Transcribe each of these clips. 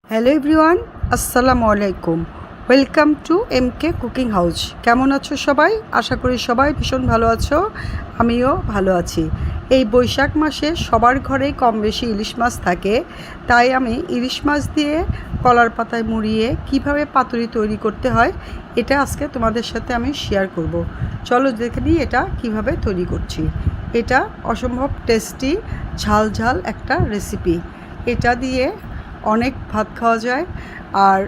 Hello everyone, আসসালামু আলাইকুম। Welcome to MK cooking house. কেমন আছো সবাই? আশা করি সবাই ভীষণ ভালো আছো, আমিও ভালো আছি। এই বৈশাখ মাসে সবার ঘরেই কম বেশি ইলিশ মাছ থাকে, তাই আমি ইলিশ মাছ দিয়ে কলার পাতায় মুড়িয়ে কিভাবে পাতুরি তৈরি করতে হয় এটা আজকে তোমাদের সাথে আমি শেয়ার করব। চলো দেখে নিই এটা কিভাবে তৈরি করছি। এটা অসম্ভব টেস্টি ঝাল ঝাল একটা রেসিপি। এটা দিয়ে অনেক ভাত খাওয়া যায় আর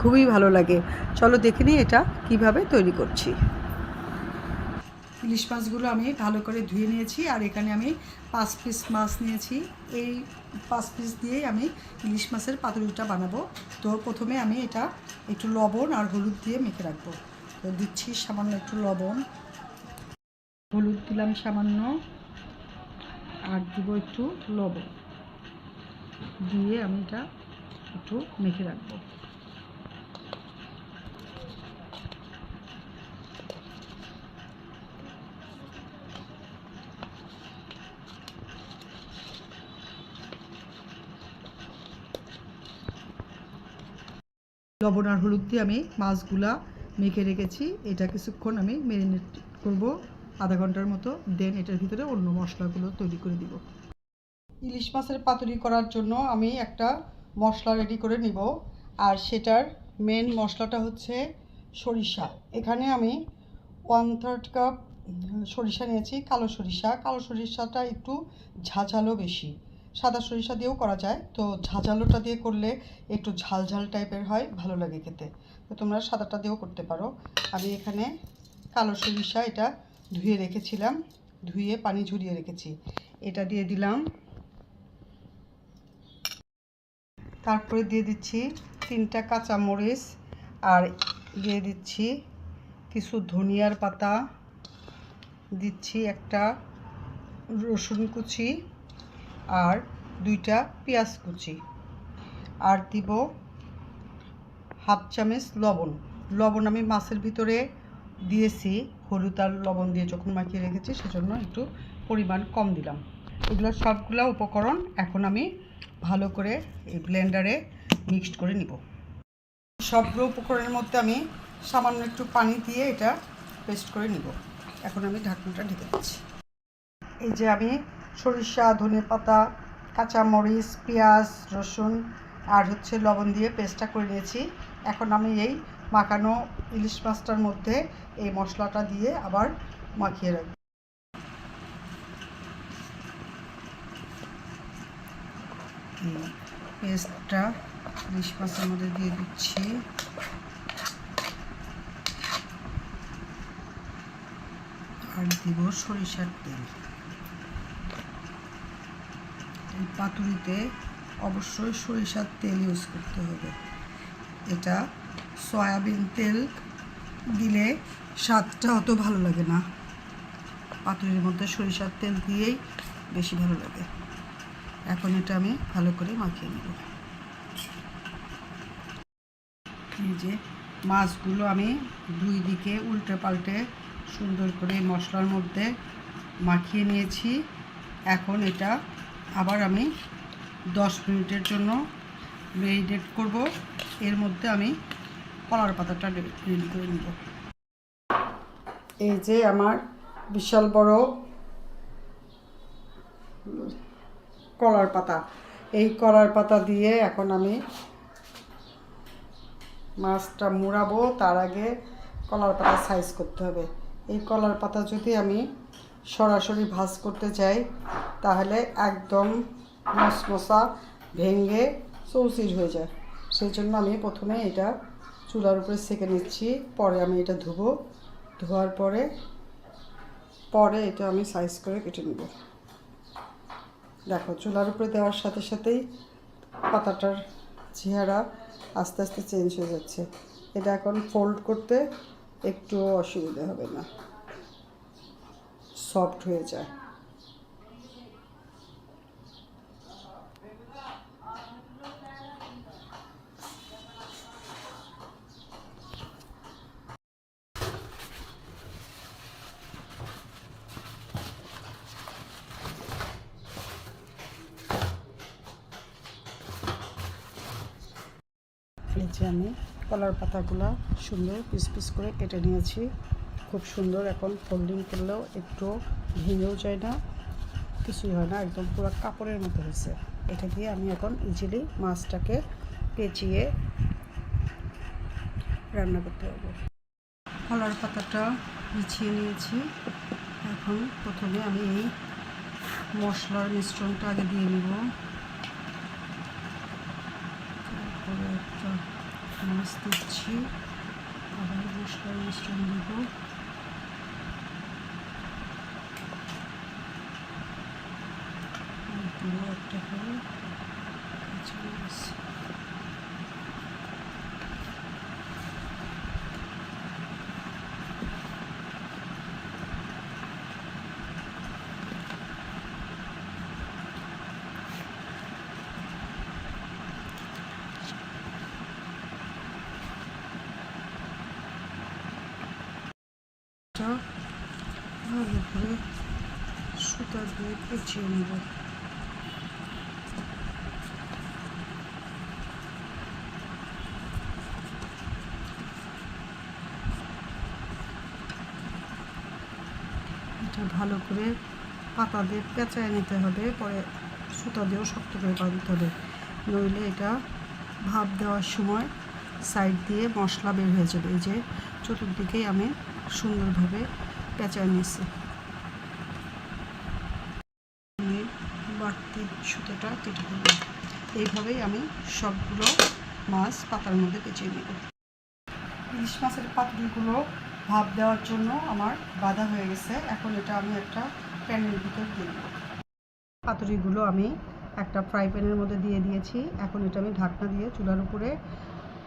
খুবই ভালো লাগে। চলো দেখে নিই এটা কিভাবে তৈরি করছি। ইলিশ মাছগুলো আমি ভালো করে ধুয়ে নিয়েছি আর এখানে আমি 5 পিস মাছ নিয়েছি। এই 5 পিস দিয়েই আমি ইলিশ মাছের পাতুরিটা বানাবো। তো প্রথমে আমি এটা একটু লবণ আর হলুদ দিয়ে মেখে রাখবো। তো দিচ্ছি সামান্য একটু লবণ, হলুদ দিলাম সামান্য, আর দিব একটু লবণ দিয়ে আমি এটা একটু মেখে রাখবো। লবণ আর হলুদ দিয়ে আমি মাছগুলা মেখে রেখেছি। এটা কিছুক্ষণ আমি ম্যারিনেট করব, আধা ঘন্টার মতো। দেন এটার ভিতরে অন্য মশলাগুলো তৈরি করে দিব। ইলিশ মাছের পাতুরি করার জন্য আমি একটা মশলা রেডি করে নিব, আর সেটার মেন মশলাটা হচ্ছে সরিষা। এখানে আমি 1/3 কাপ সরিষা নিয়েছি, কালো সরিষা। কালো সরিষাটা একটু ঝাঁঝালো বেশি, সাদা সরিষা দিয়েও করা যায়, তো ঝাঁঝালোটা দিয়ে করলে একটু ঝাল ঝাল টাইপের হয়, ভালো লাগে খেতে। তো তোমরা সাদাটা দিয়েও করতে পারো। আমি এখানে কালো সরিষা এটা ধুয়ে রেখেছিলাম, ধুয়ে পানি ঝরিয়ে রেখেছি, এটা দিয়ে দিলাম। তারপরে দিয়ে দিচ্ছি 3টা কাঁচামরিচ, আর দিয়ে দিচ্ছি কিছু ধনিয়ার পাতা, দিচ্ছি একটা রসুন কুচি আর 2টা পেঁয়াজ কুচি, আর দিব হাফ চামচ লবণ। লবণ আমি মাছের ভিতরে দিয়েছি, হলুদ আর লবণ দিয়ে যখন মাখিয়ে রেখেছি, সেজন্য একটু পরিমাণ কম দিলাম। এগুলো সবগুলো উপকরণ এখন আমি ভালো করে এই ব্লেন্ডারে মিক্সড করে নিব। সবগুলো উপকরণের মধ্যে আমি সামান্য একটু পানি দিয়ে এটা পেস্ট করে নিব। এখন আমি ঢাকনাটা ঢেকে দিচ্ছি। এই যে আমি সরিষা, ধনেপাতা, কাঁচামরিচ, পেঁয়াজ, রসুন আর লবণ দিয়ে পেস্টটা করে নিয়েছি। এখন আমি এই মাখানো ইলিশ মাছটার মধ্যে এই মশলাটা দিয়ে আবার মাখিয়ে রাখব। পেস্টটা ইলিশ মাছের মধ্যে দিয়ে দিচ্ছি। আর দিব সরিষার তেল। এই পাতুরিতে অবশ্যই সরিষার তেল ইউজ করতে হবে। এটা সয়াবিন তেল দিলে স্বাদটা অত ভালো লাগে না, পাতুরির মধ্যে সরিষার তেল দিয়েই বেশি ভালো লাগে। এখন এটা আমি ভালো করে মাখিয়ে নেব। এই যে মাছগুলো আমি 2 দিকে উল্টে পাল্টে সুন্দর করে মশলার মধ্যে মাখিয়ে নিয়েছি। এখন এটা আবার আমি 10 মিনিটের জন্য ম্যারিনেট করব। এর মধ্যে আমি কলার পাতাটা রেডি করে নেব। এই যে আমার বিশাল বড় কলার পাতা, এই কলার পাতা দিয়ে এখন আমি মাছটা মুড়াবো। তার আগে কলার পাতা সাইজ করতে হবে। এই কলার পাতা যদি আমি সরাসরি ভাজ করতে যাই তাহলে একদম মশমশা ভেঙে চৌচির হয়ে যায়। সেই জন্য আমি প্রথমে এটা চুলার উপরে সেঁকে নিচ্ছি, পরে আমি এটা ধুবো। ধোয়ার পরে এটা আমি সাইজ করে কেটে নেব। দেখো, চুলার উপরে দেওয়ার সাথে সাথেই পাতাটার চেহারা আস্তে আস্তে চেঞ্জ হয়ে যাচ্ছে। এটা এখন ফোল্ড করতে একটু অসুবিধা হবে না, সফট হয়ে যায়। আমি কলার পাতাগুলো সুন্দর পিস পিস করে কেটে নিয়েছি, খুব সুন্দর। এখন ফোল্ডিং করলেও একটু ভেঙেও যায় না, কিছুই হয় না, একদম পুরো কাপড়ের মতো হয়েছে। এটা দিয়ে আমি এখন ইজিলি মাছটাকে পেঁচিয়ে রান্না করতে পারবো। কলার পাতাটা বিছিয়ে নিয়েছি। এখন প্রথমে আমি এই মশলার মিশ্রণটা আগে দিয়ে নিব, তারপরে একটা মাছ দিচ্ছি, আবার মশলার মিশ্রণ দেব, একটা করে কাঁচা মাছ। ভালো করে সুতা দিয়ে পেঁচিয়ে নেব। এটা ভালো করে পাতা দিয়ে পেঁচায় নিতে হবে, পরে সুতা দিয়েও শক্ত করে বাঁধতে হবে, নইলে এটা ভাপ দেওয়ার সময় সাইড দিয়ে মশলা বের হয়ে যাবে। এই যে চতুর্দিকেই আমি সুন্দরভাবে পেঁচায় নিয়েছি। আমি বাড়তি সুতোটা কেটে দেব। এইভাবেই আমি সবগুলো মাছ পাতার মধ্যে পেঁচিয়ে নেব। ইলিশ মাছের পাতুরিগুলো ভাপ দেওয়ার জন্য আমার বাঁধা হয়ে গেছে। এখন এটা আমি একটা প্যানের ভিতর দিয়ে দেব। পাতুরিগুলো আমি একটা ফ্রাই প্যানের মধ্যে দিয়ে দিয়েছি। এখন এটা আমি ঢাকনা দিয়ে চুলার উপরে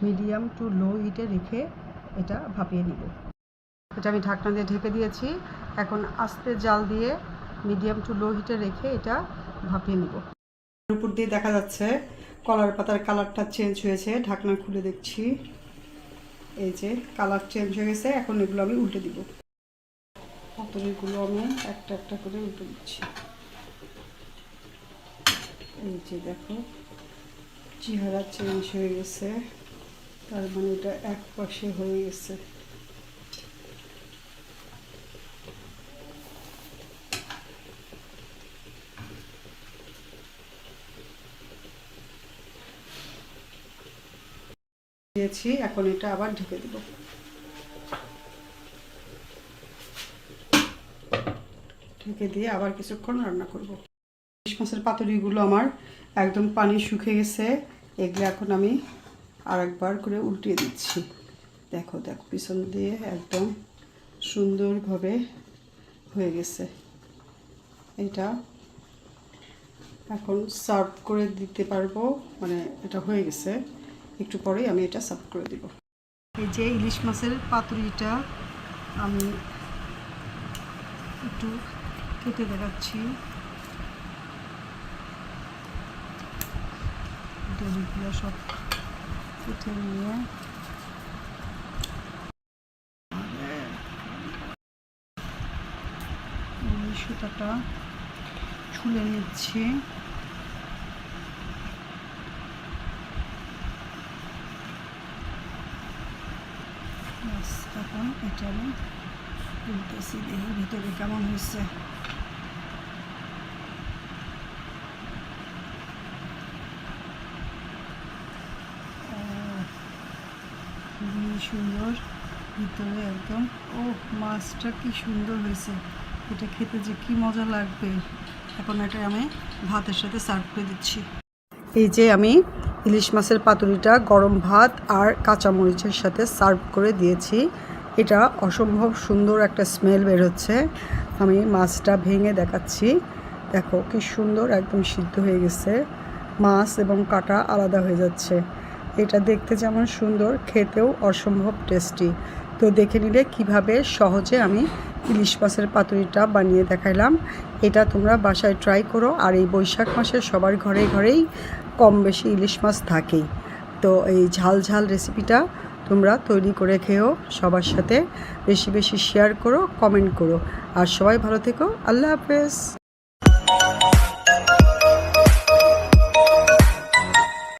মিডিয়াম টু লো হিটে রেখে এটা ভাপিয়ে নিব। এটা আমি ঢাকনা দিয়ে ঢেকে দিয়েছি। এখন আস্তে জাল দিয়ে মিডিয়াম টু লো হিটে রেখে এটা ভাপিয়ে নিব। উপর দিয়ে দেখা যাচ্ছে কলার পাতার কালারটা চেঞ্জ হয়েছে। ঢাকনা খুলে দেখছি, এই যে কালার চেঞ্জ হয়ে গেছে। এখন এগুলো আমি উল্টে দিব। পাতুরিগুলো আমি একটা একটা করে উল্টে দিচ্ছি। এই যে দেখো চেহারা চেঞ্জ হয়ে গেছে, তার মানে এটা এক পাশে হয়ে গেছে। দিয়েছি, এখন এটা আবার ঢেকে দেব। ঢেকে দিয়ে আবার কিছুক্ষণ রান্না করব। ইলিশ মাছের পাতুরিগুলো আমার একদম পানি শুকিয়ে গেছে। এগুলো এখন আমি আরেকবার করে উল্টিয়ে দিচ্ছি। দেখো দেখো পিছন দিয়ে একদম সুন্দরভাবে হয়ে গেছে। এটা এখন সার্ভ করে দিতে পারবো, মানে এটা হয়ে গেছে। একটু পরেই আমি এটা সার্ভ করে দিব। এই যে ইলিশ মাছের পাতুরিটা আমি একটু কেটে দেখাচ্ছি। দড়িগুলো সব কেটে নিয়ে সুতাটা ছুলে নিচ্ছি। এখন এটা আমি তুলতেছি, দেখি ভিতরে কেমন হয়েছে। খুবই সুন্দর ভিতরে একদম। ও মাছটা কি সুন্দর হয়েছে, এটা খেতে যে কি মজা লাগবে। এখন এটা আমি ভাতের সাথে সার্ভ করে দিচ্ছি। এই যে আমি ইলিশ মাছের পাতুরিটা গরম ভাত আর কাঁচামরিচের সাথে সার্ভ করে দিয়েছি। এটা অসম্ভব সুন্দর একটা স্মেল বের হচ্ছে। আমি মাছটা ভেঙে দেখাচ্ছি, দেখো কি সুন্দর একদম সিদ্ধ হয়ে গেছে। মাছ এবং কাঁটা আলাদা হয়ে যাচ্ছে। এটা দেখতে যেমন সুন্দর, খেতেও অসম্ভব টেস্টি। তো দেখে নিলে কিভাবে সহজে আমি ইলিশ মাছের পাতুরিটা বানিয়ে দেখাইলাম। এটা তোমরা বাসায় ট্রাই করো। আর এই বৈশাখ মাসে সবার ঘরে ঘরেই কম বেশি ইলিশ মাছ থাকেই। তো এই ঝাল ঝাল রেসিপিটা তোমরা তৈরি করে খেও, সবার সাথে বেশি বেশি শেয়ার করো, কমেন্ট করো। আর সবাই ভালো থেকো। আল্লাহ হাফেজ।